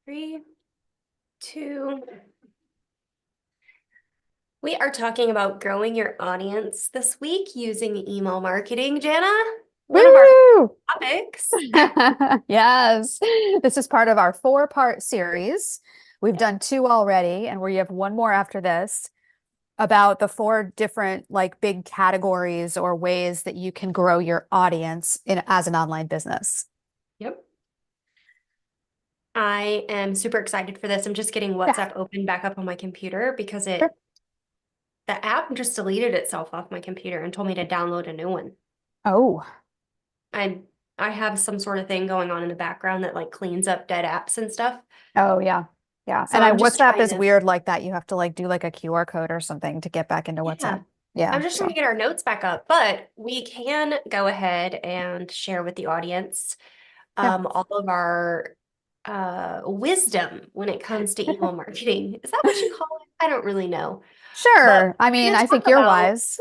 Three, two. We are talking about growing your audience this week using email marketing, Jana. One of our Woo! topics. Yes. This is part of our four-part series. We've done two already, and we have one more after this about the four different like big categories or ways that you can grow your audience as an online business. Yep. I am super excited for this. I'm just getting Yeah, WhatsApp open back up on my computer because sure. the app just deleted itself off my computer and told me to download a new one. Oh, I I have some sort of thing going on in the background that like cleans up dead apps and stuff. oh yeah. Yeah. So And I I'm just WhatsApp trying is to, weird like that. You have to like do like a QR code or something to get back into WhatsApp. yeah. Yeah. I'm just trying Yeah. to get our notes back up, but we can go ahead and share with the audience Yeah. all of our wisdom when it comes to email marketing. Is that what you call it? I don't really know. But Sure. I we're mean, going to I talk think you're about, wise.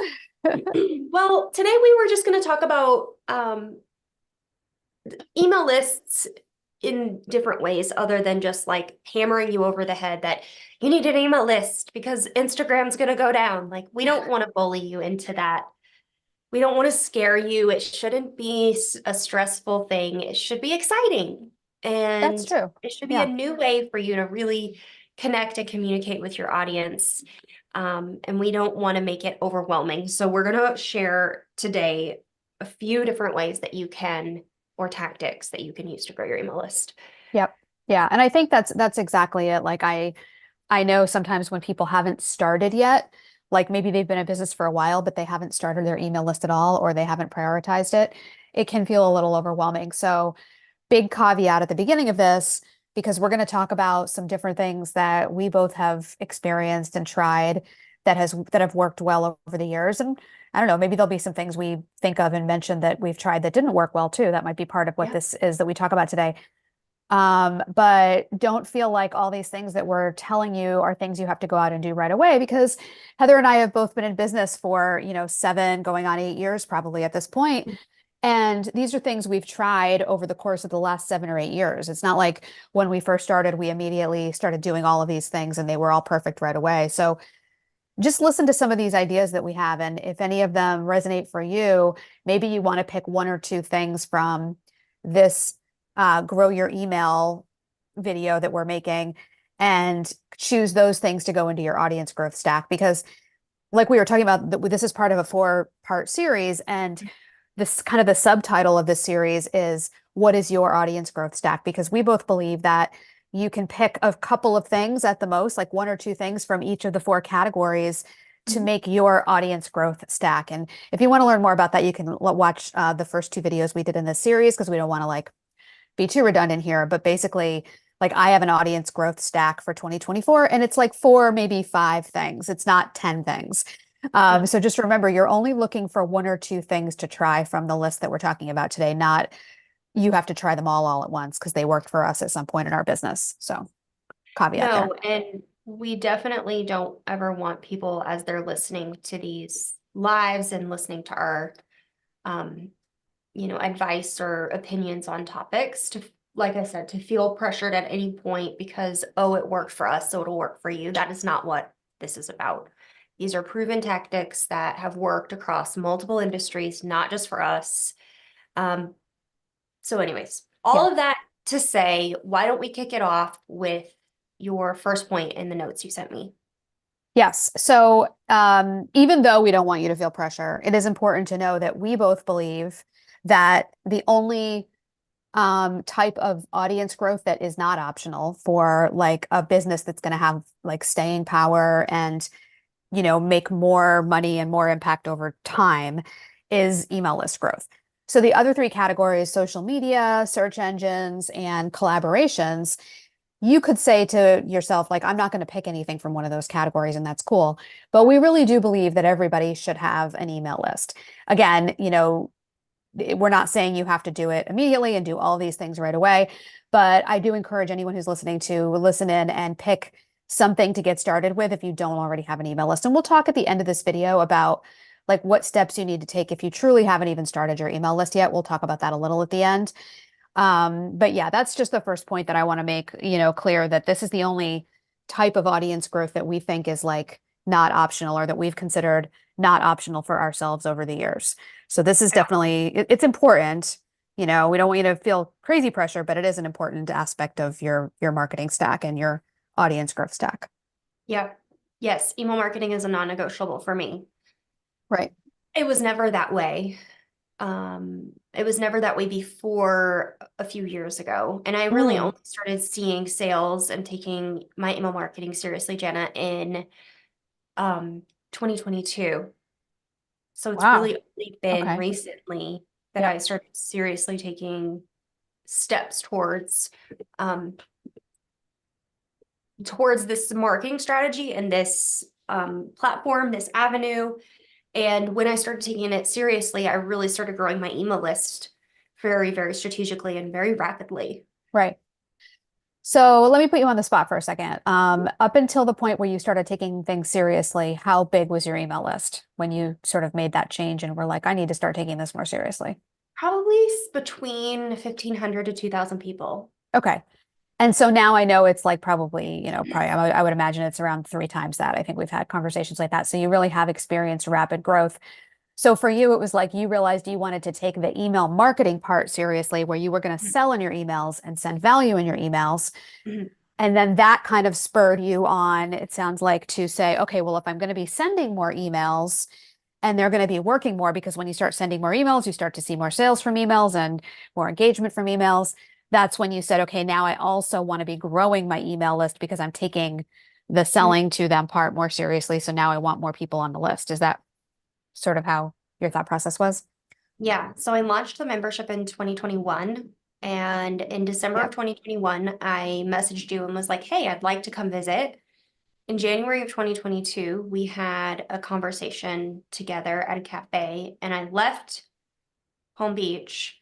well, today we were just going to talk about email lists in different ways other than just like hammering you over the head that you need an email list because Instagram's going to go down. Like, we don't want to bully you into that. We don't want to scare you. It shouldn't be a stressful thing. It should be exciting. That's And true. it should be a Yeah. new way for you to really connect and communicate with your audience. And we don't want to make it overwhelming. So we're going to share today a few different ways that you can, or tactics that you can use to grow your email list. Yep. Yeah. And I think that's exactly it. Like I know sometimes when people haven't started yet, like maybe they've been in business for a while, but they haven't started their email list at all, or they haven't prioritized it. It can feel a little overwhelming. So big caveat at the beginning of this, because we're going to talk about some different things that we both have experienced and tried that have worked well over the years. And I don't know, maybe there'll be some things we think of and mention that we've tried that didn't work well too. That might be part of what Yeah. this is that we talk about today. But don't feel like all these things that we're telling you are things you have to go out and do right away because Heather and I have both been in business for, 7 going on 8 years probably at this point. And these are things we've tried over the course of the last 7 or 8 years. It's not like when we first started, we immediately started doing all of these things and they were all perfect right away. So just listen to some of these ideas that we have. And if any of them resonate for you, maybe you want to pick one or two things from this grow your email video that we're making and choose those things to go into your audience growth stack. Because, like we were talking about, this is part of a four-part series. And this kind of the subtitle of this series is what is your audience growth stack? Because we both believe that you can pick a couple of things at the most, like one or two things from each of the four categories to Mhm. make your audience growth stack. And if you want to learn more about that, you can watch the first two videos we did in this series because we don't want to like be too redundant here. But basically, like I have an audience growth stack for 2024, and it's like four, maybe five things. It's not 10 things. Yeah. So just remember, you're only looking for one or two things to try from the list that we're talking about today, not you have to try them all at once because they worked for us at some point in our business. So caveat there. No, and we definitely don't ever want people as they're listening to these lives and listening to our um, advice or opinions on topics to, like I said, to feel pressured at any point because, oh, it worked for us, so it'll work for you. That is not what this is about. These are proven tactics that have worked across multiple industries, not just for us. Um, so anyways, Yeah. all of that to say, why don't we kick it off with your first point in the notes you sent me? Yes. So even though we don't want you to feel pressure, it is important to know that we both believe that the only type of audience growth that is not optional for like a business that's going to have like staying power and make more money and more impact over time is email list growth. So the other three categories, social media, search engines, and collaborations, you could say to yourself, like, I'm not going to pick anything from one of those categories, and that's cool. But we really do believe that everybody should have an email list. Again, we're not saying you have to do it immediately and do all these things right away, but I do encourage anyone who's listening to listen in and pick something to get started with if you don't already have an email list. And we'll talk at the end of this video about like what steps you need to take if you truly haven't even started your email list yet. We'll talk about that a little at the end. But yeah, that's just the first point that I want to make, clear that this is the only type of audience growth that we think is like not optional or that we've considered not optional for ourselves over the years. So this is definitely, it's important. We don't want you to feel crazy pressure, but it is an important aspect of your marketing stack and your audience growth stack. Yeah. Yes, email marketing is a non-negotiable for me. Right. It was never that way. It was never that way before a few years ago. And I really Mm, only started seeing sales and taking my email marketing seriously, Jana, in 2022. So it's wow. really only been Okay. recently that I Yep. started seriously taking steps um towards this marketing strategy and this platform, this avenue. And when I started taking it seriously, I really started growing my email list very, very strategically and very rapidly. Right. So let me put you on the spot for a second. Up until the point where you started taking things seriously, how big was your email list when you sort of made that change and were like, I need to start taking this more seriously? Probably between 1,500 to 2,000 people. Okay. And so now I know it's like probably, probably I would imagine it's around 3 times that. I think we've had conversations like that. So you really have experienced rapid growth. So for you, it was like you realized you wanted to take the email marketing part seriously, where you were going to sell in your emails and send value in your emails. Mhm. And then that kind of spurred you on, it sounds like, to say, okay, well, if I'm going to be sending more emails and they're going to be working more, because when you start sending more emails, you start to see more sales from emails and more engagement from emails. That's when you said, okay, now I also want to be growing my email list because I'm taking the Mhm. selling to them part more seriously. So now I want more people on the list. Is that sort of how your thought process was? Yeah, so I launched the membership in 2021. And in December of Yep. 2021, I messaged you and was like, hey, I'd like to come visit. In January of 2022, we had a conversation together at a cafe, and I left Palm Beach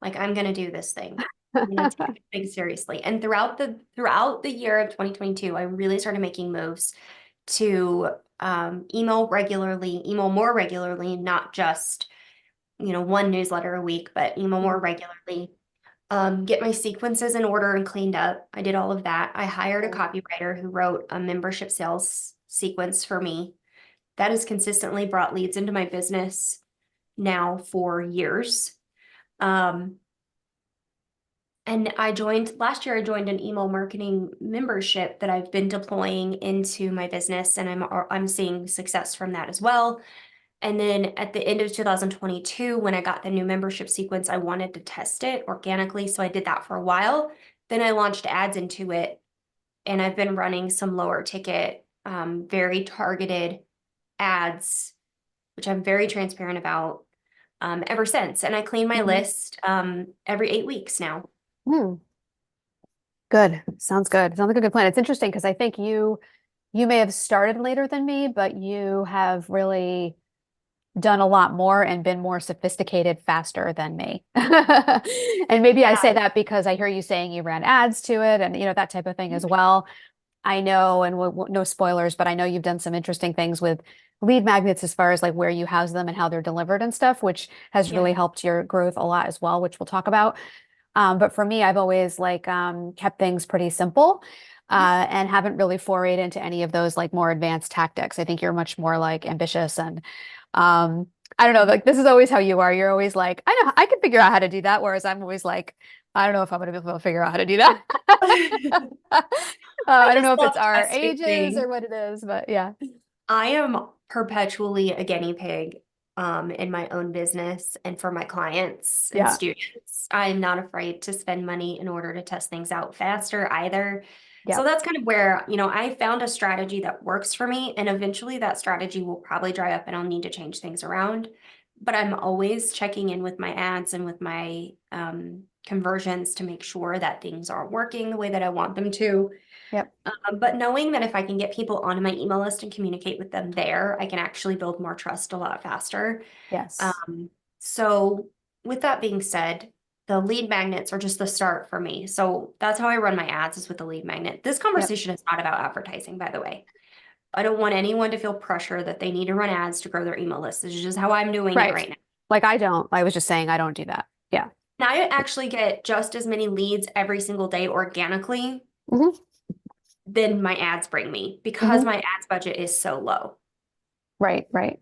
like I'm gonna do this thing. I'm gonna take this thing seriously. And throughout the year of 2022, I really started making moves to email more regularly, not just one newsletter a week, but email more Mhm. regularly. Get my sequences in order and cleaned up. I did all of that. I hired a copywriter who wrote a membership sales sequence for me. That has consistently brought leads into my business now for years. Um, and last year, I joined an email marketing membership that I've been deploying into my business, and I'm seeing success from that as well. And then at the end of 2022, when I got the new membership sequence, I wanted to test it organically. So I did that for a while. Then I launched ads into it, and I've been running some lower ticket, very targeted ads, which I'm very transparent about, ever since. And I clean my Mhm. list every 8 weeks now. Hmm. Good. Sounds good. Sounds like a good plan. It's interesting because I think you may have started later than me, but you have really done a lot more and been more sophisticated faster than me. And maybe I Yeah, say that because I hear you saying you ran ads to it and that type of thing as well. I know, and no spoilers, but I know you've done some interesting things with lead magnets as far as like where you house them and how they're delivered and stuff, which has yeah. really helped your growth a lot as well, which we'll talk about. But for me, I've always like kept things pretty simple and haven't really forayed into any of those like more advanced tactics. I think you're much more like ambitious and um, I don't know, like this is always how you are. You're always like, I know I can figure out how to do that, whereas I'm always like, I don't know if I'm gonna be able to figure out how to do that. I I don't just know if love it's our testing ages things. or what it is, but yeah. I am perpetually a guinea pig in my own business and for my clients and Yeah. students. I'm not afraid to spend money in order to test things out faster either. So Yep. that's kind of where, I found a strategy that works for me, and eventually that strategy will probably dry up and I'll need to change things around. But I'm always checking in with my ads and with my conversions to make sure that things are working the way that I want them to. Yep. But knowing that if I can get people onto my email list and communicate with them there, I can actually build more trust a lot faster. Yes. So with that being said, the lead magnets are just the start for me. So that's how I run my ads, is with the lead magnet. This Yep. conversation is not about advertising, by the way. I don't want anyone to feel pressure that they need to run ads to grow their email list. This is just how I'm doing it Right. right now. Like I don't. I was just saying I don't do that. Yeah. And I actually get just as many leads every single day organically Mhm, than my ads bring me because mhm. my ads budget is so low. Right, right.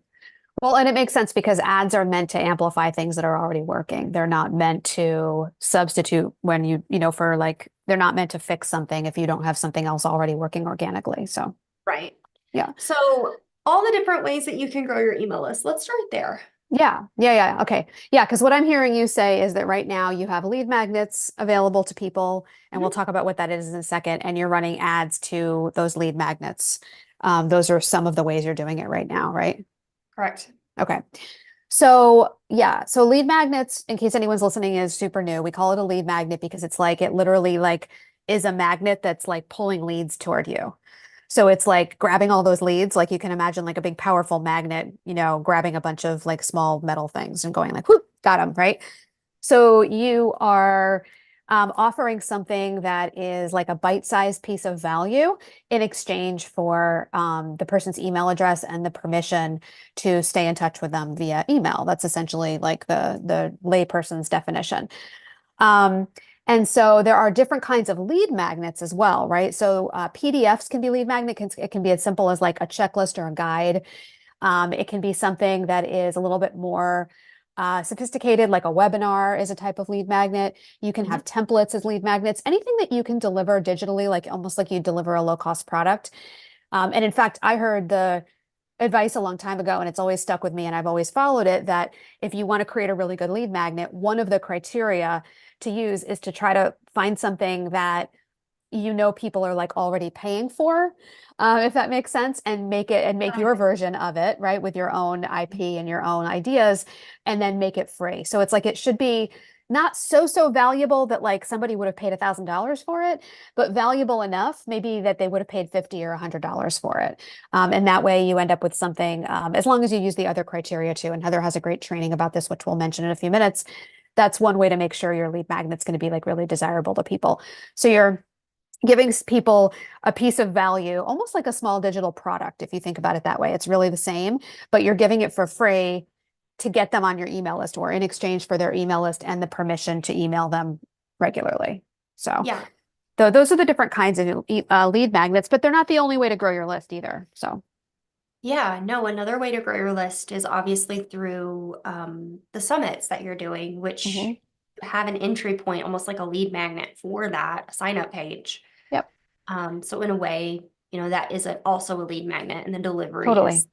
Well, and it makes sense because ads are meant to amplify things that are already working. They're not meant to substitute when for like, they're not meant to fix something if you don't have something else already working organically. So, Right. yeah. So all the different ways that you can grow your email list. Let's start there. Yeah, yeah, yeah. Okay. Yeah, because what I'm hearing you say is that right now you have lead magnets available to people, and we'll Mhm. talk about what that is in a second, and you're running ads to those lead magnets. Those are some of the ways you're doing it right now, right? Correct. Okay. So yeah, so lead magnets, in case anyone's listening, is super new. We call it a lead magnet because it's like it literally like is a magnet that's like pulling leads toward you. So it's like grabbing all those leads, like you can imagine like a big powerful magnet, grabbing a bunch of like small metal things and going like, whoop, got them, right? So you are offering something that is like a bite-sized piece of value in exchange for the person's email address and the permission to stay in touch with them via email. That's essentially like the layperson's definition. Um, and so there are different kinds of lead magnets as well, right? So PDFs can be lead magnet. It can be as simple as like a checklist or a guide. It can be something that is a little bit more sophisticated, like a webinar is a type of lead magnet. You can Mhm. have templates as lead magnets, anything that you can deliver digitally, like almost like you deliver a low-cost product. And in fact, I heard the advice a long time ago, and it's always stuck with me, and I've always followed it, that if you want to create a really good lead magnet, one of the criteria to use is to try to find something that people are like already paying for, if that makes sense, and make your version of it, right, with your own IP and your own ideas, and then make it free. So it's like it should be not so valuable that like somebody would have paid $1,000 for it, but valuable enough maybe that they would have paid 50 or $100 for it. And that way you end up with something, as long as you use the other criteria too. And Heather has a great training about this, which we'll mention in a few minutes. That's one way to make sure your lead magnet's going to be like really desirable to people. So you're giving people a piece of value, almost like a small digital product, if you think about it that way. It's really the same, but you're giving it for free to get them on your email list or in exchange for their email list and the permission to email them regularly. So Yeah. those are the different kinds of lead magnets, but they're not the only way to grow your list either. So, Yeah. No, another way to grow your list is obviously through the summits that you're doing, which mhm. have an entry point, almost like a lead magnet for that, a sign up page. Yep, So in a way, that is also a lead magnet, and the delivery totally. is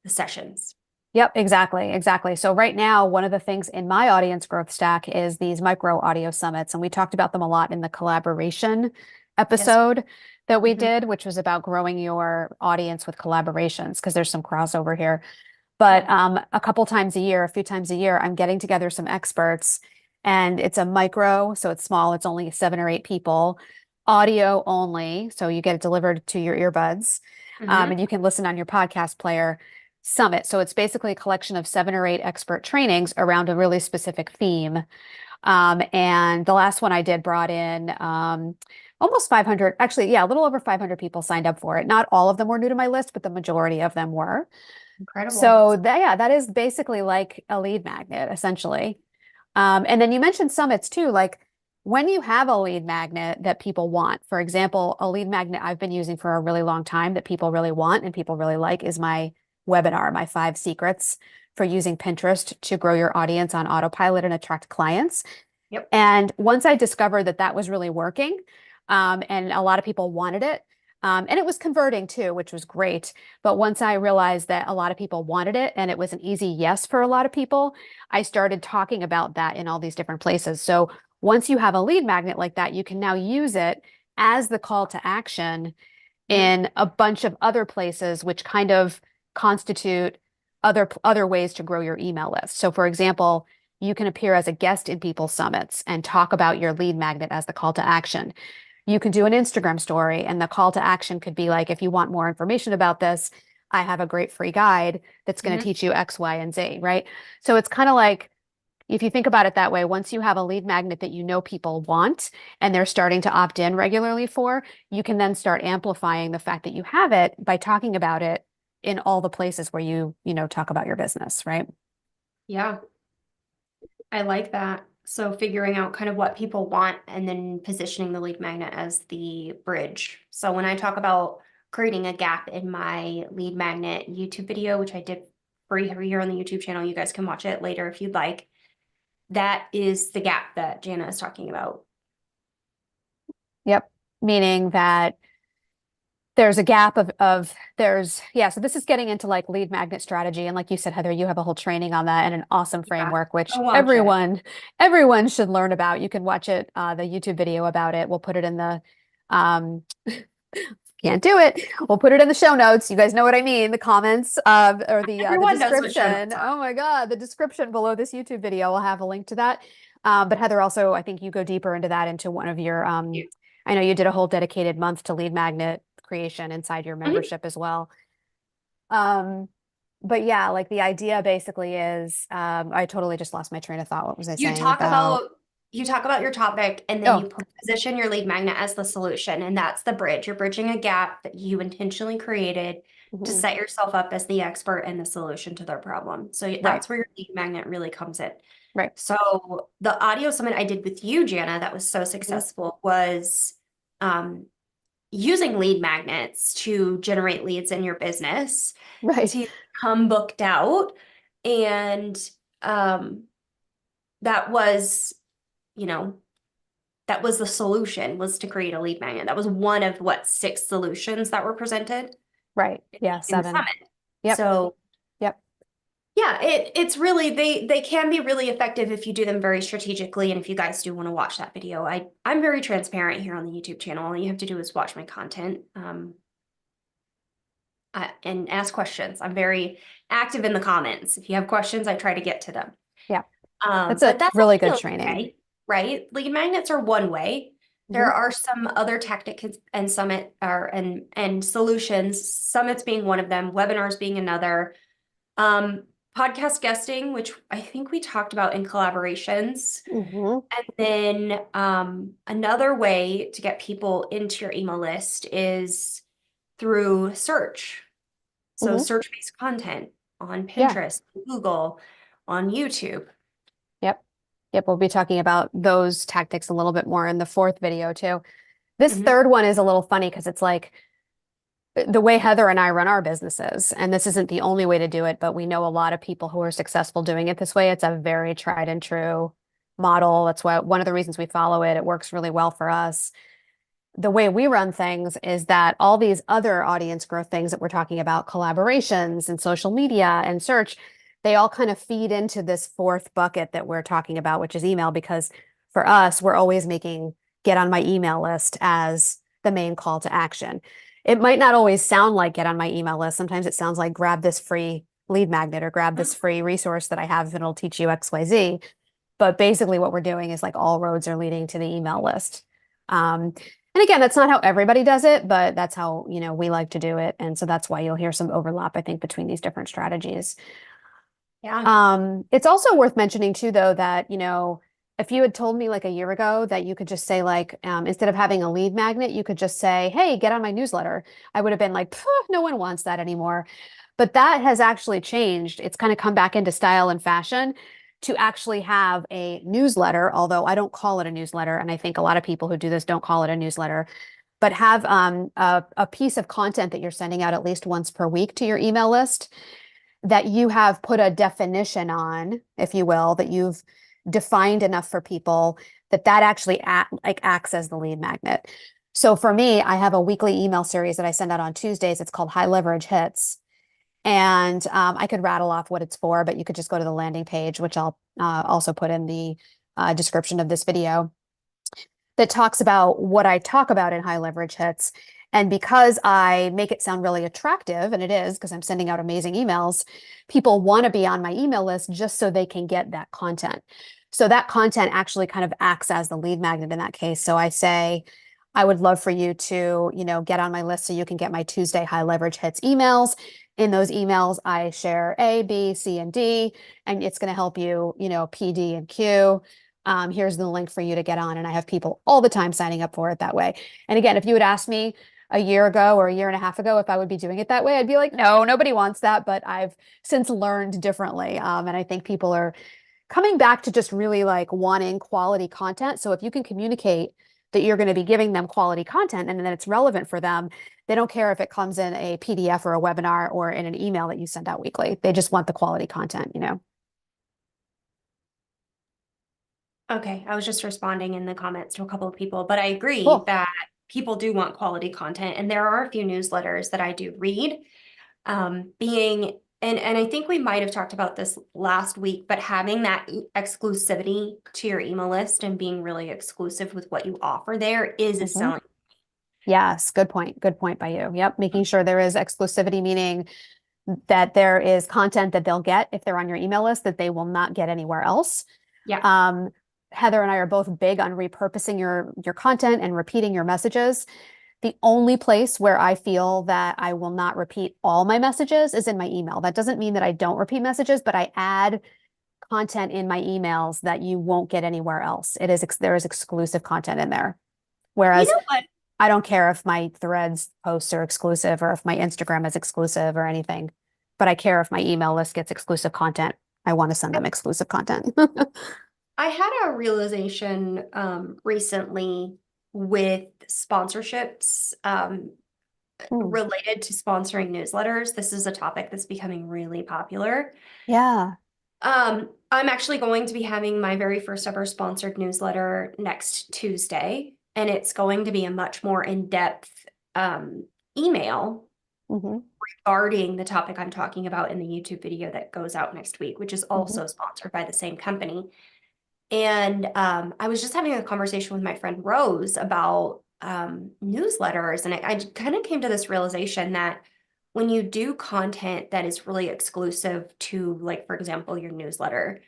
the sessions. Yep, exactly, exactly. So right now, one of the things in my audience growth stack is these micro audio summits, and we talked about them a lot in the collaboration Yes. episode that we Hmm. did, which was about growing your audience with collaborations, because there's some crossover here. But Yeah. a couple times a year, a few times a year, I'm getting together some experts, and it's a micro, so it's small, it's only 7 or 8 people, audio only, so you get it delivered to your earbuds, Hmm. and you can listen on your podcast player summit. So it's basically a collection of 7 or 8 expert trainings around a really specific theme. And the last one I did brought in almost 500, actually, yeah, a little over 500 people signed up for it. Not all of them were new to my list, but the majority of them were. Incredible. So yeah, that is basically like a lead magnet, essentially. And then you mentioned summits too, like when you have a lead magnet that people want, for example, a lead magnet I've been using for a really long time that people really want and people really like is my webinar, my 5 secrets for using Pinterest to grow your audience on autopilot and attract clients. Yep. And once I discovered that that was really working, and a lot of people wanted it, and it was converting too, which was great. But once I realized that a lot of people wanted it and it was an easy yes for a lot of people, I started talking about that in all these different places. So once you have a lead magnet like that, you can now use it as the call to action Hmm. in a bunch of other places, which kind of constitute other ways to grow your email list. So, for example, you can appear as a guest in people's summits and talk about your lead magnet as the call to action. You can do an Instagram story, and the call to action could be like, if you want more information about this, I have a great free guide that's going to Hmm. teach you X, Y, and Z, right? So it's kind of like if you think about it that way, once you have a lead magnet that people want and they're starting to opt in regularly for, you can then start amplifying the fact that you have it by talking about it in all the places where talk about your business, right? Yeah, I like that. So figuring out kind of what people want and then positioning the lead magnet as the bridge. So when I talk about creating a gap in my lead magnet YouTube video, which I did free here on the YouTube channel, you guys can watch it later if you'd like. That is the gap that Jana is talking about. Yep. Meaning that there's a gap so this is getting into like lead magnet strategy. And like you said, Heather, you have a whole training on that and an awesome framework, which Go watch it. everyone should learn about. You can watch it, the YouTube video about it. We'll put it in the, can't do it. We'll put it in the show notes. You guys know what I mean, the comments, or the Everyone knows what show description. notes are. Oh my God, the description below this YouTube video will have a link to that. But Heather, also, I think you go deeper into that into one of your, I know you did a whole dedicated month to lead magnet creation inside your membership as well. But yeah, like the idea basically is, I totally just lost my train of thought. What was I You saying talk about? about you talk about your topic and then you Oh, position your lead magnet as the solution, and that's the bridge. You're bridging a gap that you intentionally created to mhm, set yourself up as the expert and the solution to their problem. So right, that's where your lead magnet really comes in. right. So the audio summit I did with you, Jana, that was so Mhm. successful was um, using lead magnets to generate leads in your business Right, to come booked out. And that was, you know, that was the solution, was to create a lead magnet. That was one of what, 6 solutions that were presented right. Yeah, in the 7. summit. Yep, So yep. yeah, it's really they can be really effective if you do them very strategically. And if you guys do want to watch that video, I'm very transparent here on the YouTube channel. All you have to do is watch my content and ask questions. I'm very active in the comments. If you have questions, I try to get to them. Yeah, that's a But that's really only good a training. way, right? Lead magnets are one way. There Mhm, are some other tactics and summit or and solutions, summits being one of them, webinars being another. Um, Podcast guesting, which I think we talked about in collaborations. mhm, And then another way to get people into your email list is through search. So mhm. search-based content on Yeah, Pinterest, Google, on YouTube. yep. Yep, we'll be talking about those tactics a little bit more in the 4th video too. This Mhm. 3rd one is a little funny because it's like the way Heather and I run our businesses, and this isn't the only way to do it, but we know a lot of people who are successful doing it this way. It's a very tried and true model. That's why one of the reasons we follow it. It works really well for us. The way we run things is that all these other audience growth things that we're talking about, collaborations and social media and search, they all kind of feed into this 4th bucket that we're talking about, which is email, because for us, we're always making get on my email list as the main call to action. It might not always sound like get on my email list. Sometimes it sounds like grab this free lead magnet or grab this free resource that I have and it'll teach you XYZ. But basically what we're doing is like all roads are leading to the email list. And again, that's not how everybody does it, but that's how, we like to do it. And so that's why you'll hear some overlap, I think, between these different strategies. Yeah. It's also worth mentioning too, though, that, if you had told me like a year ago that you could just say like, instead of having a lead magnet, you could just say, hey, get on my newsletter. I would have been like, no one wants that anymore. But that has actually changed. It's kind of come back into style and fashion to actually have a newsletter, although I don't call it a newsletter. And I think a lot of people who do this don't call it a newsletter, but have a piece of content that you're sending out at least once per week to your email list that you have put a definition on, if you will, that you've defined enough for people that actually acts as the lead magnet. So for me, I have a weekly email series that I send out on Tuesdays. It's called High Leverage Hits. And I could rattle off what it's for, but you could just go to the landing page, which I'll also put in the description of this video, that talks about what I talk about in High Leverage Hits. And because I make it sound really attractive, and it is because I'm sending out amazing emails, people want to be on my email list just so they can get that content. So that content actually kind of acts as the lead magnet in that case. So I say, I would love for you to, get on my list so you can get my Tuesday High Leverage Hits emails. In those emails, I share A, B, C, and D, and it's going to help you, P, D, and Q. Here's the link for you to get on. And I have people all the time signing up for it that way. And again, if you had asked me a year ago or a year and a half ago if I would be doing it that way, I'd be like, no, nobody wants that. But I've since learned differently. And I think people are coming back to just really like wanting quality content. So if you can communicate that you're going to be giving them quality content and that it's relevant for them, they don't care if it comes in a PDF or a webinar or in an email that you send out weekly. They just want the quality content, you know? Okay, I was just responding in the comments to a couple of people, but I agree Cool. that people do want quality content, and there are a few newsletters that I do read. And I think we might have talked about this last week, but having that exclusivity to your email list and being really exclusive with what you offer there is a Mhm. selling. Yes, good point. Good point by you. Yep. Making sure there is exclusivity, meaning that there is content that they'll get if they're on your email list that they will not get anywhere else. Yeah. Um, Heather and I are both big on repurposing your content and repeating your messages. The only place where I feel that I will not repeat all my messages is in my email. That doesn't mean that I don't repeat messages, but I add content in my emails that you won't get anywhere else. There is exclusive content in there. You Whereas know what? I don't care if my threads posts are exclusive or if my Instagram is exclusive or anything, but I care if my email list gets exclusive content. I want to send them exclusive content. I had a realization recently with sponsorships Hmm. related to sponsoring newsletters. This is a topic that's becoming really popular. Yeah. I'm actually going to be having my very first ever sponsored newsletter next Tuesday, and it's going to be a much more in-depth email Hmm. regarding the topic I'm talking about in the YouTube video that goes out next week, which is Hmm. also sponsored by the same company. And I was just having a conversation with my friend Rose about newsletters, and I kind of came to this realization that when you do content that is really exclusive to, like, for example, your newsletter,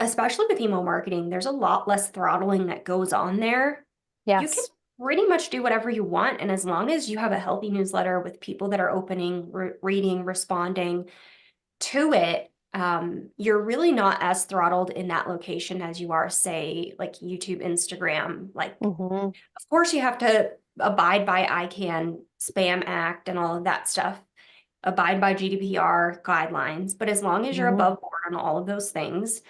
especially with email marketing, there's a lot less throttling that goes on there. You can Yes. pretty much do whatever you want, and as long as you have a healthy newsletter with people that are opening, reading, responding to it, you're really not as throttled in that location as you are, say, like YouTube, Instagram. Like, Hmm. of course, you have to abide by ICANN, Spam Act, and all of that stuff, abide by GDPR guidelines. But as long as you're Hmm. above board on all of those things,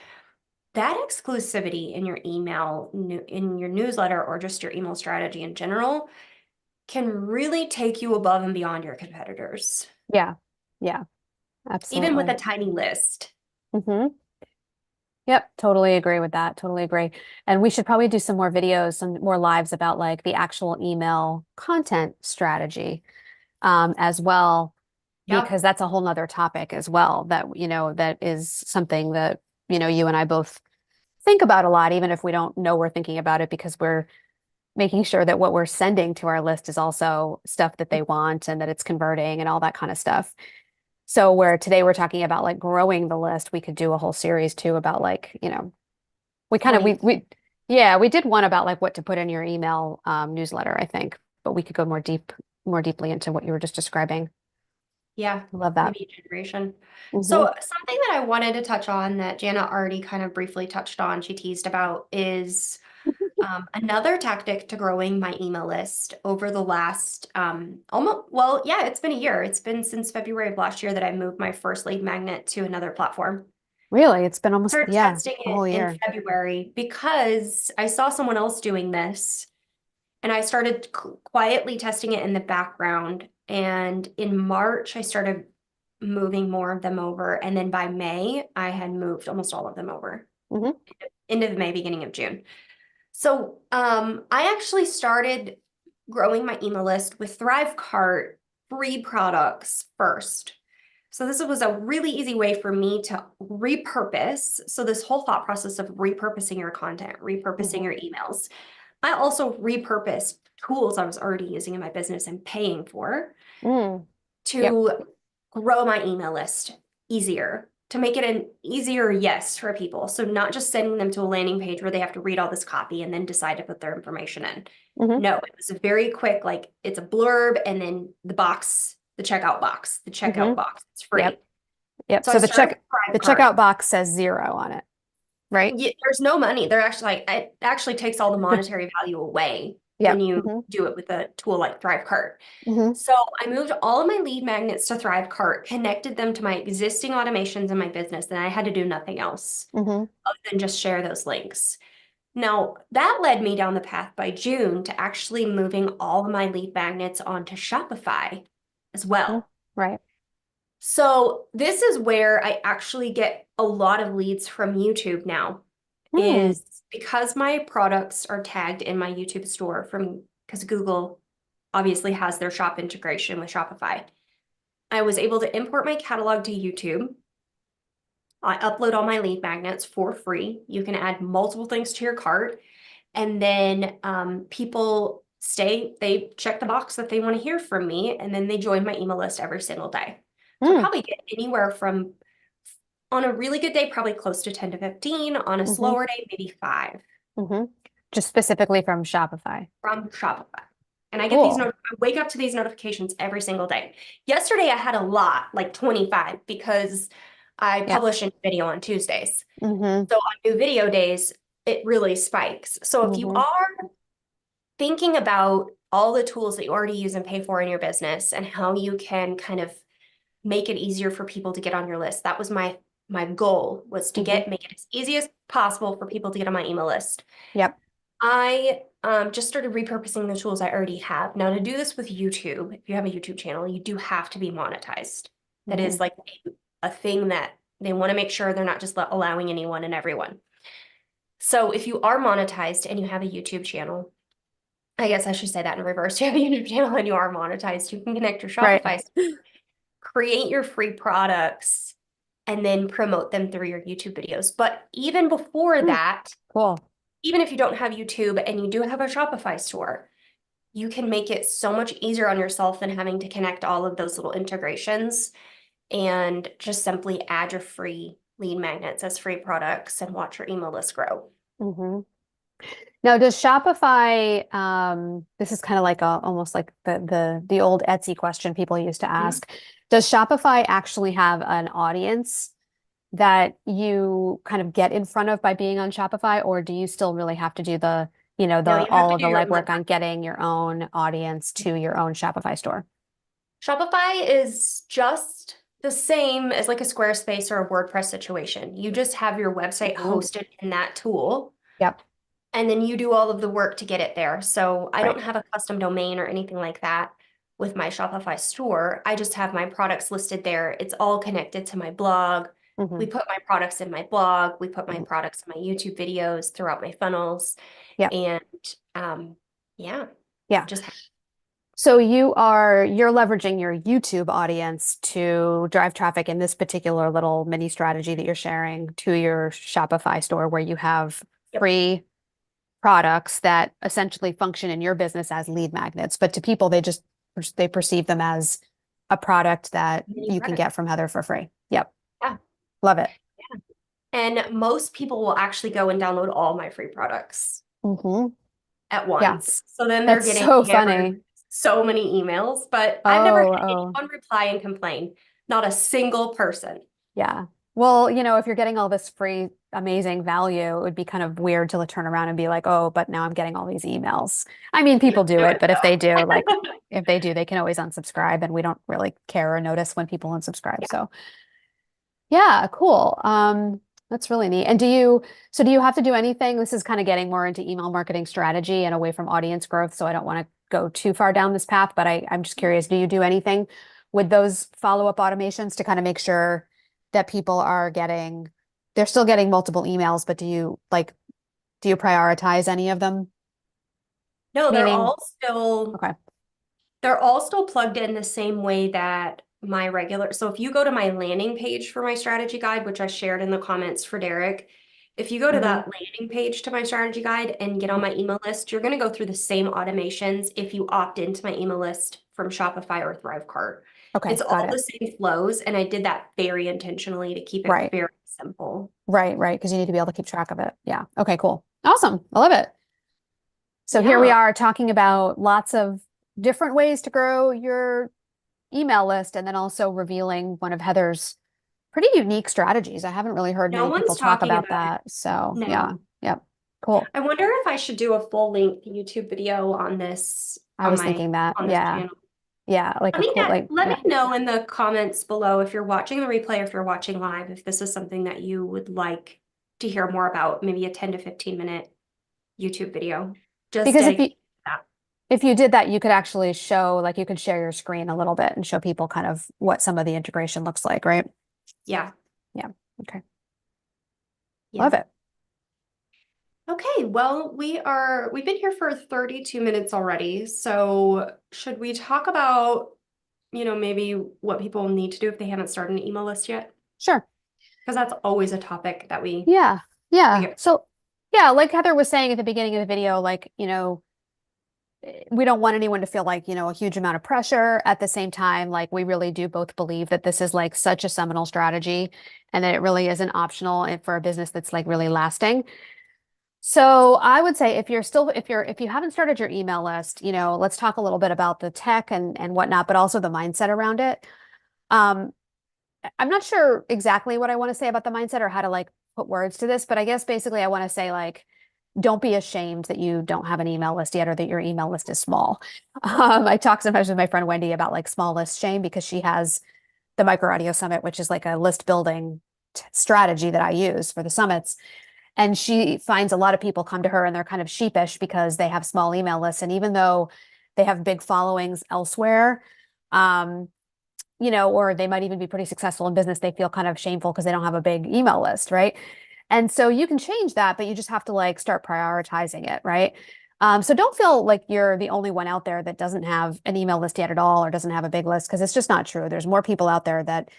that exclusivity in your email, in your newsletter, or just your email strategy in general can really take you above and beyond your competitors, Yeah. Yeah. even with a Absolutely. tiny list. Hmm. Yep, totally agree with that. Totally agree. And we should probably do some more videos, some more lives about like the actual email content strategy as well, Yep. because that's a whole nother topic as well that, you know, that is something that, you know, you and I both think about a lot, even if we don't know we're thinking about it because we're making sure that what we're sending to our list is also stuff that they want and that it's converting and all that kind of stuff. So where today we're talking about like growing the list, we could do a whole series too about like, you know, we kind of Points. we did one about like what to put in your email newsletter, I think, but we could go more deeply into what you were just describing. Yeah, I love that. maybe generation. Hmm. So something that I wanted to touch on that Jana already kind of briefly touched on, she teased about, is another tactic to growing my email list over the last almost, well, yeah, it's been a year. It's been since February of last year that I moved my first lead magnet to another platform. Really, it's been almost, Started yeah, testing a it whole in year. February because I saw someone else doing this, and I started quietly testing it in the background. And in March, I started moving more of them over. And then by May, I had moved almost all of them over. Hmm. End of May, beginning of June. So I actually started growing my email list with ThriveCart free products first. So this was a really easy way for me to repurpose. So this whole thought process of repurposing your content, repurposing Hmm. your emails. I also repurposed tools I was already using in my business and paying for Mm. Yep. to grow my email list easier, to make it an easier yes for people. So not just sending them to a landing page where they have to read all this copy and then decide to put their information in. Hmm. No, it was a very quick, like, it's a blurb and then the box, the Hmm. checkout box. It's free. Yep. Yep. So I So started with the ThriveCart. checkout box says 0 on it, right? Yeah, there's no money. They're actually like, it actually takes all the monetary value away. Yep. when you Mm-hmm. do it with a tool like ThriveCart. Mm-hmm. So I moved all of my lead magnets to ThriveCart, connected them to my existing automations in my business, and I had to do nothing else Mm-hmm. other than just share those links. Now, that led me down the path by June to actually moving all of my lead magnets onto Shopify as Mm-hmm. well. Right. So this is where I actually get a lot of leads from YouTube now, Hmm. is because my products are tagged in my YouTube store because Google obviously has their shop integration with Shopify. I was able to import my catalog to YouTube. I upload all my lead magnets for free. You can add multiple things to your cart. And then they check the box that they want to hear from me, and then they join my email list every single day. So I Mm. probably get anywhere from, on a really good day, probably close to 10 to 15. On a Mm-hmm. slower day, maybe 5 Mm-hmm. Just specifically from Shopify. from Shopify. And I get Cool. I wake up to these notifications every single day. Yesterday, I had a lot, like 25, because I Yeah. publish a video on Tuesdays. Mm-hmm. So on new video days, it really spikes. So if you Mm-hmm. are thinking about all the tools that you already use and pay for in your business and how you can kind of make it easier for people to get on your list. That was my goal, was to Mm-hmm. make it as easy as possible for people to get on my email list. Yep. I just started repurposing the tools I already have. Now, to do this with YouTube, if you have a YouTube channel, you do have to be monetized. That Mm-hmm. is like a thing that they want to make sure they're not just allowing anyone and everyone. So if you are monetized and you have a YouTube channel, I guess I should say that in reverse. You have a YouTube channel and you are monetized, you can connect your Right. Shopify, create your free products, and then promote them through your YouTube videos. But even before Hmm. that, Cool. even if you don't have YouTube and you do have a Shopify store, you can make it so much easier on yourself than having to connect all of those little integrations, and just simply add your free lead magnets as free products and watch your email list grow. Mm-hmm. Now, does Shopify, this is kind of like almost like the old Etsy question people used to Mhm. ask. Does Shopify actually have an audience that you kind of get in front of by being on Shopify, or do you still really have to do No, you have all to of do the your own legwork legwork. on getting your own audience to your own Shopify store? Shopify is just the same as like a Squarespace or a WordPress situation. You just have your website Mhm. hosted in that tool, Yep. and then you do all of the work to get it there. So I Right. don't have a custom domain or anything like that with my Shopify store. I just have my products listed there. It's all connected to my blog. Hmm. We put my products in my blog. We put my products in my YouTube videos throughout my funnels. Yep. And um, yeah, Yeah. just So you're leveraging your YouTube audience to drive traffic in this particular little mini strategy that you're sharing to your Shopify store where you have yep, free products that essentially function in your business as lead magnets, but to people they perceive them as a product that mini you can product. get from Heather for free. Yep. Yeah. Love it. And most people will actually go and download all my free products Hmm. at Yeah. once. So then they're That's getting so hammered funny. with so many emails, but I've never Oh, had oh. anyone reply and complain. Not a single person. Yeah. Well, if you're getting all this free, amazing value, it would be kind of weird to turn around and be like, oh, but now I'm getting all these emails. I mean, You people don't do do it, it but though. if they do, they can always unsubscribe and we don't really care or notice when people unsubscribe. Yeah. So yeah, cool. That's really neat. And do you have to do anything? This is kind of getting more into email marketing strategy and away from audience growth. So I don't want to go too far down this path, but I'm just curious, do you do anything with those follow-up automations to kind of make sure that people they're still getting multiple emails, but do you prioritize any of them? No, Meaning, okay. they're all still plugged in the same way that so if you go to my landing page for my strategy guide, which I shared in the comments for Derek, if you go to Hmm. that landing page to my strategy guide and get on my email list, you're going to go through the same automations if you opt into my email list from Shopify or ThriveCart. Okay, It's got all it. the same flows, and I did that very intentionally to keep it Right, very simple. right, because you need to be able to keep track of it. Yeah. Okay, cool. Awesome. I love it. So here we Yeah. are talking about lots of different ways to grow your email list and then also revealing one of Heather's pretty unique strategies. I haven't really heard No many people one's talk talking about about it. that. So yeah, No. yep. Cool. I wonder if I should do a full length YouTube video on this I was thinking that. on this Yeah. channel. Yeah. Like a cool, like, Let me yeah. know in the comments below if you're watching the replay, if you're watching live, if this is something that you would like to hear more about, maybe a 10 to 15 minute YouTube video. Just Because dedicated to that. if you did that, you could actually show, like, you could share your screen a little bit and show people kind of what some of the integration looks like, right? Yeah. Yeah. Okay. Yeah. Love it. Okay, well, we've been here for 32 minutes already. So should we talk about, maybe what people need to do if they haven't started an email list yet? Sure. Because that's always a topic that we Yeah. we Yeah. get. So, yeah, like Heather was saying at the beginning of the video, like, we don't want anyone to feel like, a huge amount of pressure. At the same time, like, we really do both believe that this is like such a seminal strategy and that it really isn't optional and for a business that's like really lasting. So I would say if you haven't started your email list, let's talk a little bit about the tech and whatnot, but also the mindset around it. Um, I'm not sure exactly what I want to say about the mindset or how to like put words to this, but I guess basically I want to say like, don't be ashamed that you don't have an email list yet or that your email list is small. I talk sometimes with my friend Wendy about like small list shame because she has the Micro Audio Summit, which is like a list building strategy that I use for the summits. And she finds a lot of people come to her and they're kind of sheepish because they have small email lists. And even though they have big followings elsewhere, um, or they might even be pretty successful in business, they feel kind of shameful because they don't have a big email list, right? And so you can change that, but you just have to like start prioritizing it, right? So don't feel like you're the only one out there that doesn't have an email list yet at all or doesn't have a big list because it's just not true. There's more people out there that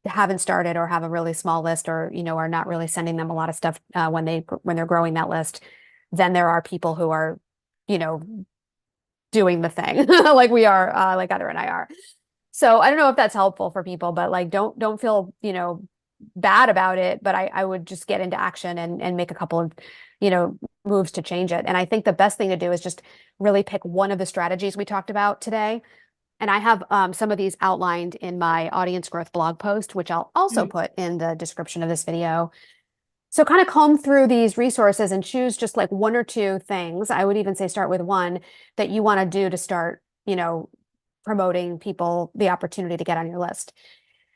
haven't started or have a really small list or are not really sending them a lot of stuff when they're growing that list than there are people who are you know doing the thing like we are like Heather and I are. So I don't know if that's helpful for people, but like don't feel bad about it, but I would just get into action and make a couple of moves to change it. And I think the best thing to do is just really pick one of the strategies we talked about today. And I have some of these outlined in my audience growth blog post, which I'll also Mhm. put in the description of this video. So kind of comb through these resources and choose just like one or two things. I would even say start with one that you want to do to start, promoting people the opportunity to get on your list.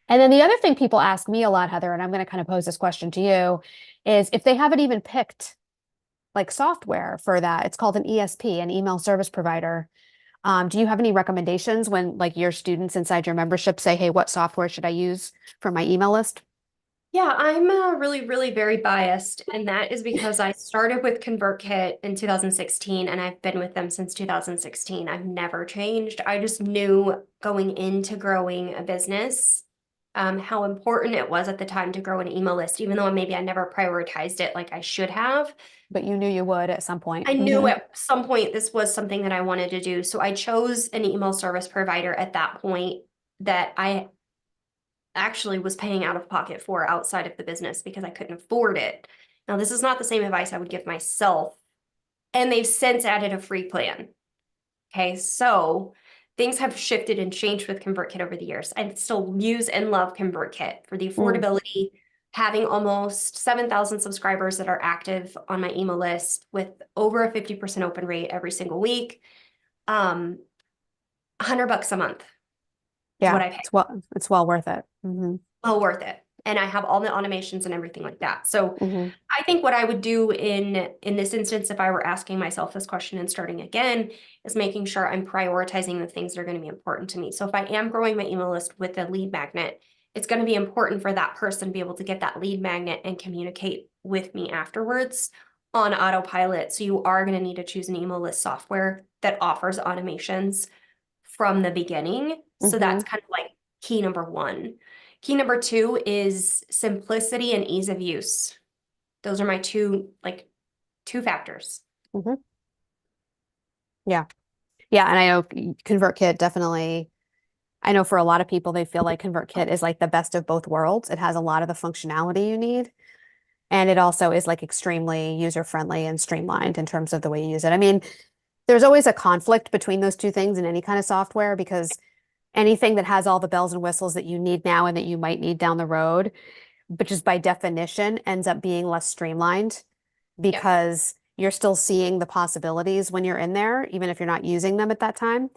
And then the other thing people ask me a lot, Heather, and I'm going to kind of pose this question to you, is if they haven't even picked like software for that, it's called an ESP, an email service provider. Do you have any recommendations when like your students inside your membership say, hey, what software should I use for my email list? Yeah, I'm really, really very biased, and that is because I started with ConvertKit in 2016, and I've been with them since 2016. I've never changed. I just knew going into growing a business, how important it was at the time to grow an email list, even though maybe I never prioritized it like I should have. But you knew you would at some point. I knew Mhm. at some point this was something that I wanted to do, so I chose an email service provider at that point that I actually was paying out of pocket for outside of the business because I couldn't afford it. Now, this is not the same advice I would give myself. And they've since added a free plan. Okay, so things have shifted and changed with ConvertKit over the years. I still use and love ConvertKit for the Mm, affordability, having almost 7,000 subscribers that are active on my email list with over a 50% open rate every single week. 100 bucks a month is what yeah, I pay. it's well worth it. Hmm. Well worth it. And I have all the automations and everything like that. So Hmm. I think what I would do in this instance, if I were asking myself this question and starting again, is making sure I'm prioritizing the things that are going to be important to me. So if I am growing my email list with a lead magnet, it's going to be important for that person to be able to get that lead magnet and communicate with me afterwards on autopilot. So you are going to need to choose an email list software that offers automations from the beginning. So Hmm. that's kind of like key number one. Key number two is simplicity and ease of use. Those are my two factors. Hmm. Yeah. Yeah. And I know ConvertKit definitely, I know for a lot of people, they feel like ConvertKit is like the best of both worlds. It has a lot of the functionality you need. And it also is like extremely user friendly and streamlined in terms of the way you use it. I mean, there's always a conflict between those two things in any kind of software because anything that has all the bells and whistles that you need now and that you might need down the road, but just by definition ends up being less streamlined Yeah. because you're still seeing the possibilities when you're in there, even if you're not using them at that time.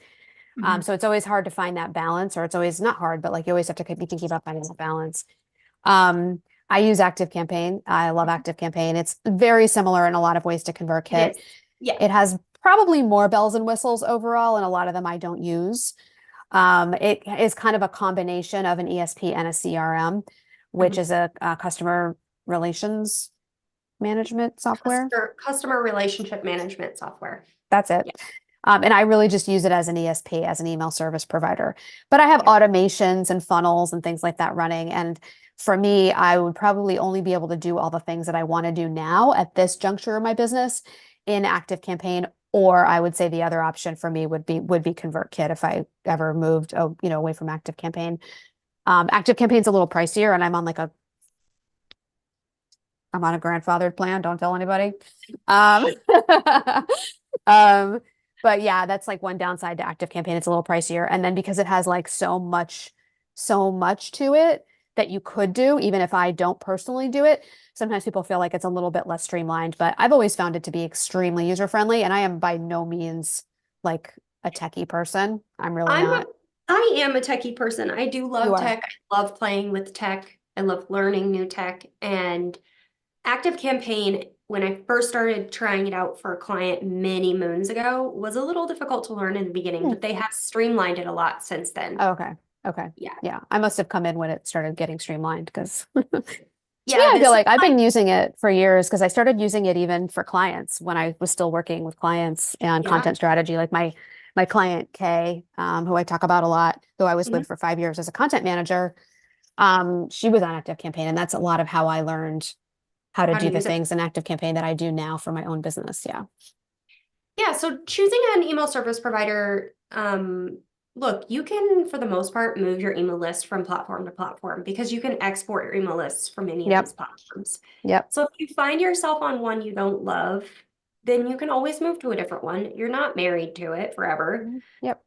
Mhm. So it's always hard to find that balance, or it's always not hard, but like you always have to be thinking about finding that balance. Um, I use ActiveCampaign. I love ActiveCampaign. It's very similar in a lot of ways to It ConvertKit. is. Yeah. It has probably more bells and whistles overall, and a lot of them I don't use. It is kind of a combination of an ESP and a CRM, which Mhm. is a customer relations management software. Customer relationship management software. That's it. Yeah. And I really just use it as an ESP, as an email service provider. But I have Yeah. automations and funnels and things like that running. And for me, I would probably only be able to do all the things that I want to do now at this juncture of my business in ActiveCampaign. Or I would say the other option for me would be ConvertKit if I ever moved, away from ActiveCampaign. ActiveCampaign's a little pricier, and I'm on a grandfathered plan. Don't tell anybody. Um, um, but yeah, that's like one downside to ActiveCampaign. It's a little pricier. And then because it has like so much to it that you could do, even if I don't personally do it, sometimes people feel like it's a little bit less streamlined, but I've always found it to be extremely user-friendly. And I am by no means like a techie person. I'm really I'm a, not. I am a techie person. I do You love are. tech. I love playing with tech. I love learning new tech. And ActiveCampaign, when I first started trying it out for a client many moons ago, was a little difficult to learn in the beginning, Hmm. but they have streamlined it a lot since then. Oh, okay. Okay. Yeah. Yeah. I must have come in when it started getting streamlined because to me, Yeah, I feel this like I've been using it for years because I started using it even for clients when I was still working with clients and yeah. content strategy. Like my client Kay, who I talk about a lot, who I was Mhm. with for 5 years as a content manager, she was on ActiveCampaign, and that's a lot of how I learned how to How to do the use it. things in ActiveCampaign that I do now for my own business. Yeah. Yeah, so choosing an email service provider, look, you can, for the most part, move your email list from platform to platform because you can export your email lists from any of Yep. these platforms. Yep. So if you find yourself on one you don't love, then you can always move to a different one. You're not married to it forever. Yep.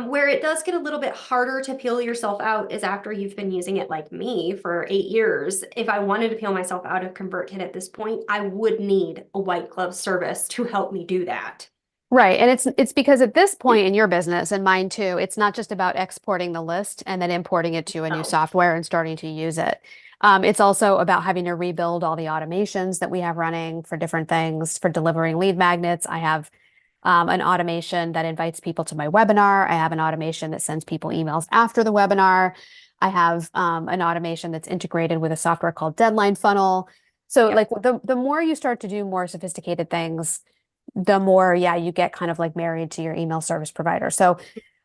Where it does get a little bit harder to peel yourself out is after you've been using it like me for 8 years. If I wanted to peel myself out of ConvertKit at this point, I would need a white glove service to help me do that. Right. And it's because at this point in your business and mine too, it's not just about exporting the list and then importing it to a new No. software and starting to use it. It's also about having to rebuild all the automations that we have running for different things. For delivering lead magnets, I have an automation that invites people to my webinar. I have an automation that sends people emails after the webinar. I have an automation that's integrated with a software called Deadline Funnel. So Yep. like the more you start to do more sophisticated things, the more, yeah, you get kind of like married to your email service provider. So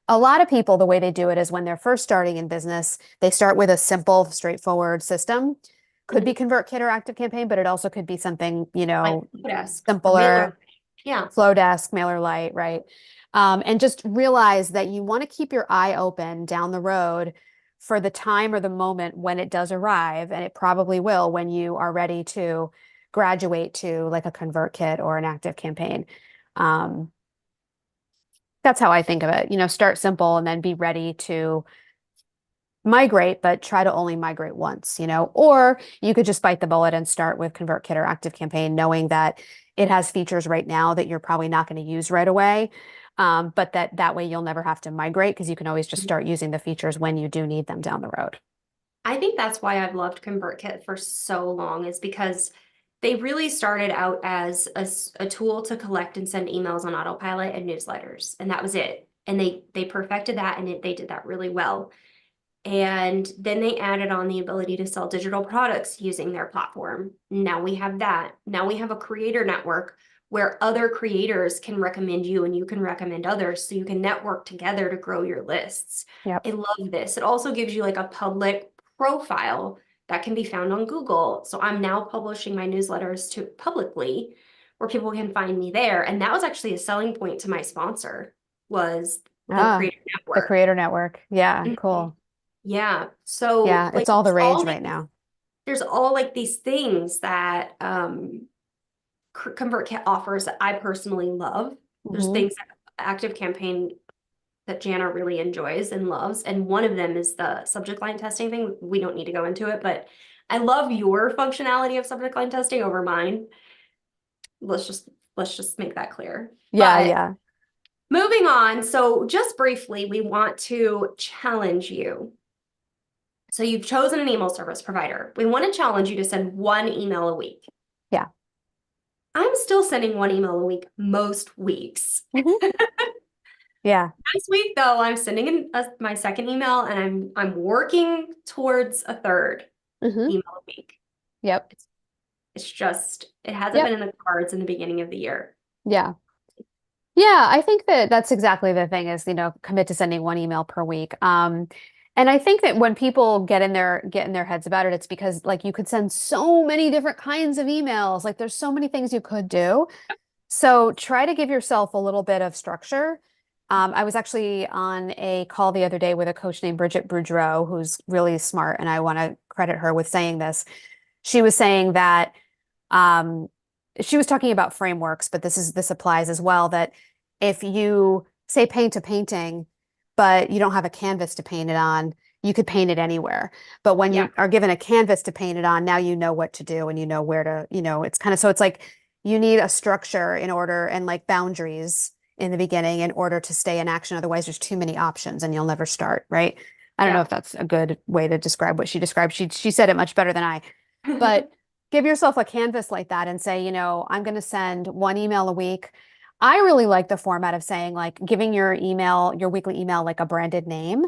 a lot of people, the way they do it is when they're first starting in business, they start with a simple, straightforward system. Could be Mhm. ConvertKit or ActiveCampaign, but it also could be something, Like desk or simpler, mailer. Yeah. Flowdesk, MailerLite, right? And just realize that you want to keep your eye open down the road for the time or the moment when it does arrive, and it probably will when you are ready to graduate to like a ConvertKit or an ActiveCampaign. Um, that's how I think of it. Start simple and then be ready to migrate, but try to only migrate once, or you could just bite the bullet and start with ConvertKit or ActiveCampaign, knowing that it has features right now that you're probably not going to use right away. But that way you'll never have to migrate because you can always just start using the features when you do need them down the road. I think that's why I've loved ConvertKit for so long is because they really started out as a tool to collect and send emails on autopilot and newsletters, and that was it. And they perfected that, and they did that really well. And then they added on the ability to sell digital products using their platform. Now we have that. Now we have a creator network where other creators can recommend you and you can recommend others so you can network together to grow your lists. Yep. I love this. It also gives you like a public profile that can be found on Google. So I'm now publishing my newsletters to publicly where people can find me there. And that was actually a selling point to my sponsor was the Ah, creator the network. creator network. Yeah, Mhm. cool. Yeah. So Yeah, like it's all the rage right now. there's all like these things that ConvertKit offers that I personally love. There's Hmm. things that Active Campaign that Jana really enjoys and loves. And one of them is the subject line testing thing. We don't need to go into it, but I love your functionality of subject line testing over mine. let's just make that clear. Yeah, But yeah. moving on, so just briefly, we want to challenge you. So you've chosen an email service provider. We want to challenge you to send one email a week. Yeah. I'm still sending one email a week most weeks. Mhm. Yeah. This week, though, I'm sending my second email, and I'm working towards a third Hmm. email a week. Yep. It's just it hasn't Yep. been in the cards in the beginning of the year. Yeah. Yeah, I think that that's exactly the thing is, commit to sending one email per week. And I think that when people get in their heads about it, it's because like you could send so many different kinds of emails. Like there's so many things you could do. So try to give yourself a little bit of structure. I was actually on a call the other day with a coach named Bridget Boudreau, who's really smart, and I want to credit her with saying this. She was saying that um, she was talking about frameworks, but this applies as well, that if you say paint a painting, but you don't have a canvas to paint it on, you could paint it anywhere. But when Yeah, you are given a canvas to paint it on, now you know what to do and you know where to, it's kind of so it's like you need a structure in order and like boundaries in the beginning in order to stay in action. Otherwise, there's too many options and you'll never start, right? I don't know yeah. if that's a good way to describe what she described. She said it much better than I. But give yourself a canvas like that and say, I'm going to send one email a week. I really like the format of saying, like, giving your email, your weekly email, like a branded name.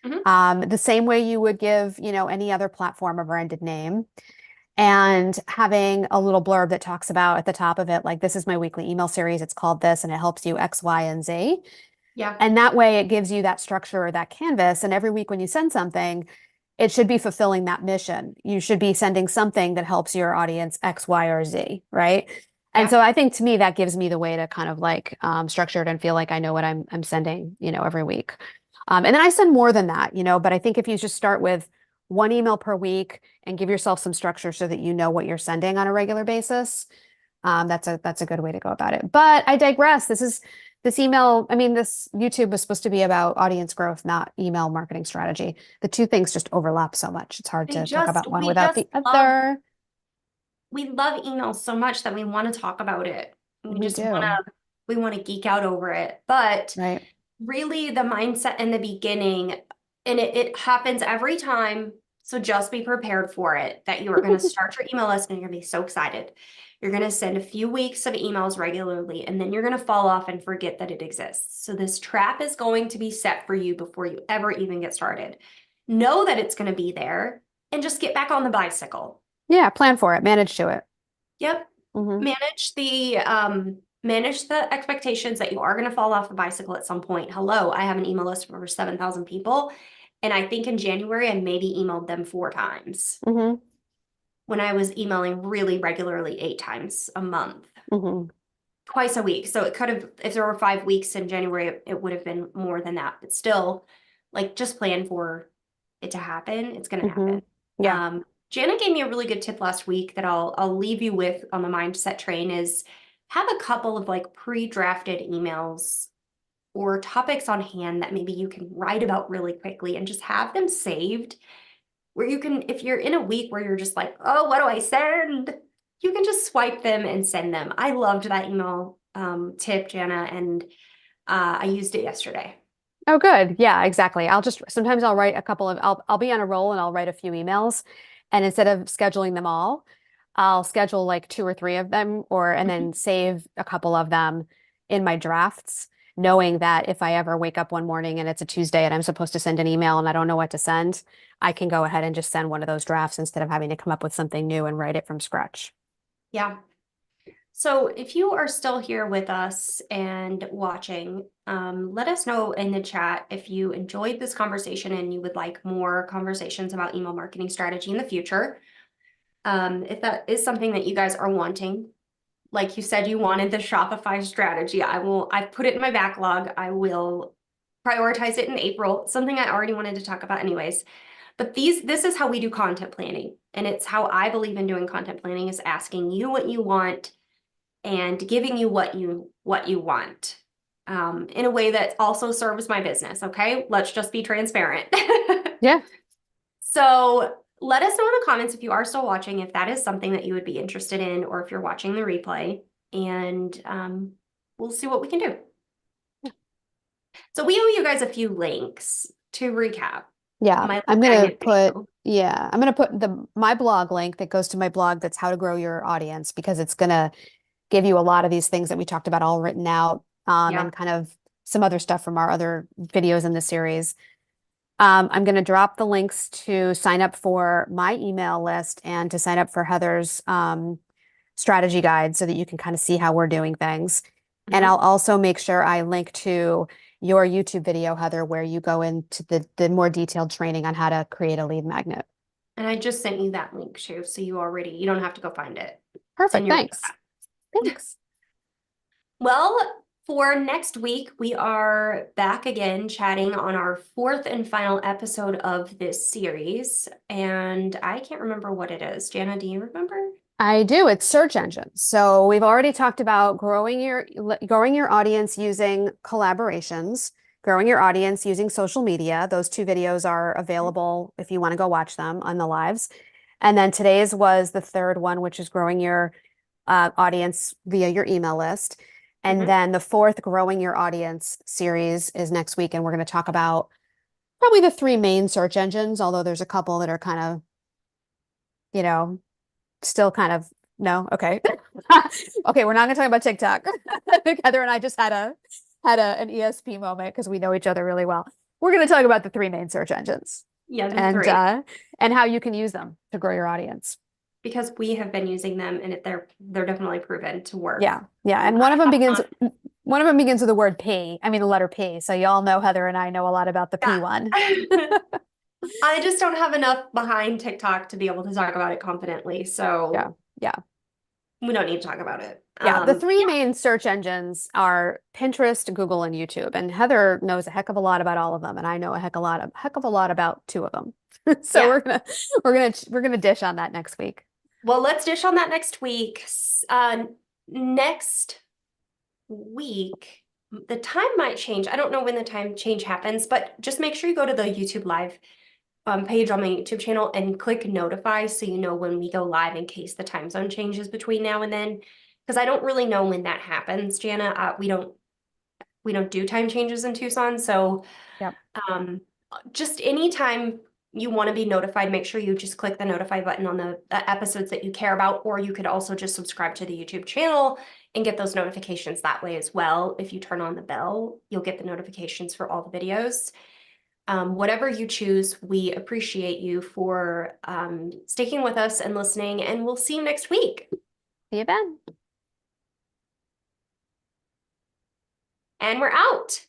Mhm. The same way you would give, any other platform a branded name, and having a little blurb that talks about at the top of it, like, this is my weekly email series. It's called this, and it helps you X, Y, and Z. Yeah, And that way it gives you that structure or that canvas. And every week when you send something, it should be fulfilling that mission. You should be sending something that helps your audience X, Y, or Z, right? And yeah. so I think to me that gives me the way to kind of like structure it and feel like I know what I'm sending, every week. And then I send more than that, but I think if you just start with one email per week and give yourself some structure so that you know what you're sending on a regular basis, that's a good way to go about it. But I digress. This YouTube was supposed to be about audience growth, not email marketing strategy. The two things just overlap so much. It's hard They to talk just about one we without just the love other. we love email so much that we want to talk about it. We do, We want to geek out over it. But right? really the mindset in the beginning, and it happens every time. So just be prepared for it, that you are going to start your email list and you're going to be so excited. You're going to send a few weeks of emails regularly, and then you're going to fall off and forget that it exists. So this trap is going to be set for you before you ever even get started. Know that it's going to be there and just get back on the bicycle. Yeah, plan for it, manage to it. Yep. Hmm. Manage the expectations that you are going to fall off the bicycle at some point. Hello, I have an email list of over 7,000 people. And I think in January, I maybe emailed them 4 times Hmm. when I was emailing really regularly 8 times a month, Hmm. twice a week. So it could have, if there were 5 weeks in January, it would have been more than that. But still, like, just plan for it to happen. It's going to Hmm. happen. Yeah. Jana gave me a really good tip last week that I'll leave you with on the mindset train is have a couple of like pre-drafted emails or topics on hand that maybe you can write about really quickly and just have them saved where you can, if you're in a week where you're just like, oh, what do I send? You can just swipe them and send them. I loved that email tip, Jana, and I used it yesterday. Oh, good. Yeah, exactly. Sometimes I'll write a couple of, I'll be on a roll and I'll write a few emails. And instead of scheduling them all, I'll schedule like two or three of them and then save a couple of them in my drafts, knowing that if I ever wake up one morning and it's a Tuesday and I'm supposed to send an email and I don't know what to send, I can go ahead and just send one of those drafts instead of having to come up with something new and write it from scratch. Yeah. So if you are still here with us and watching, let us know in the chat if you enjoyed this conversation and you would like more conversations about email marketing strategy in the future. If that is something that you guys are wanting, like you said, you wanted the Shopify strategy, I've put it in my backlog. I will prioritize it in April, something I already wanted to talk about anyways. But this is how we do content planning. And it's how I believe in doing content planning is asking you what you want and giving you what you want in a way that also serves my business. Okay, let's just be transparent. Yeah. So let us know in the comments if you are still watching, if that is something that you would be interested in, or if you're watching the replay. and we'll see what we can do. So we owe you guys a few links to recap. Yeah, My I'm gonna magnet put, video. yeah, I'm gonna put my blog link that goes to my blog that's how to grow your audience, because it's gonna give you a lot of these things that we talked about all written out, Yeah. and kind of some other stuff from our other videos in the series. I'm gonna drop the links to sign up for my email list and to sign up for Heather's strategy guide so that you can kind of see how we're doing things. And Mhm. I'll also make sure I link to your YouTube video, Heather, where you go into the more detailed training on how to create a lead magnet. And I just sent you that link too, so you don't have to go find it. It's in Perfect. your Thanks. WhatsApp. Thanks. Well, for next week, we are back again chatting on our fourth and final episode of this series. And I can't remember what it is. Jana, do you remember? I do. It's search engines. So we've already talked about growing your audience using collaborations, growing your audience using social media. Those two videos are available if you want to go watch them on the lives. And then today's was the third one, which is growing your audience via your email list. And Mhm. then the fourth growing your audience series is next week. And we're going to talk about probably the three main search engines, although there's a couple that are kind of, you know, still kind of no. Okay. Okay, we're not gonna talk about TikTok. Heather and I just had an ESP moment because we know each other really well. We're gonna talk about the three main search engines Yeah, the and three. and how you can use them to grow your audience. Because we have been using them and they're definitely proven to work. Yeah, yeah. And I one of them begins with the word P. I mean the letter P. So y'all know Heather and I know a lot about the P one. yeah. I just don't have enough behind TikTok to be able to talk about it confidently, Yeah, so yeah. we don't need to talk about it. Yeah, the three main search engines are Pinterest, Google, and YouTube. And Heather knows a heck of a lot about all of them, and I know a heck of a lot about two of them. So Yeah. we're gonna dish on that next week. Well, let's dish on that next week. Next week, the time might change. I don't know when the time change happens, but just make sure you go to the YouTube live page on my YouTube channel and click notify so you know when we go live in case the time zone changes between now and then. Because I don't really know when that happens, Jana. We don't do time changes in Tucson, so Yep. um, just anytime you want to be notified, make sure you just click the notify button on the episodes that you care about, or you could also just subscribe to the YouTube channel and get those notifications that way as well. If you turn on the bell, you'll get the notifications for all the videos. Whatever you choose, we appreciate you for sticking with us and listening, and we'll see you next week. See you then. And we're out.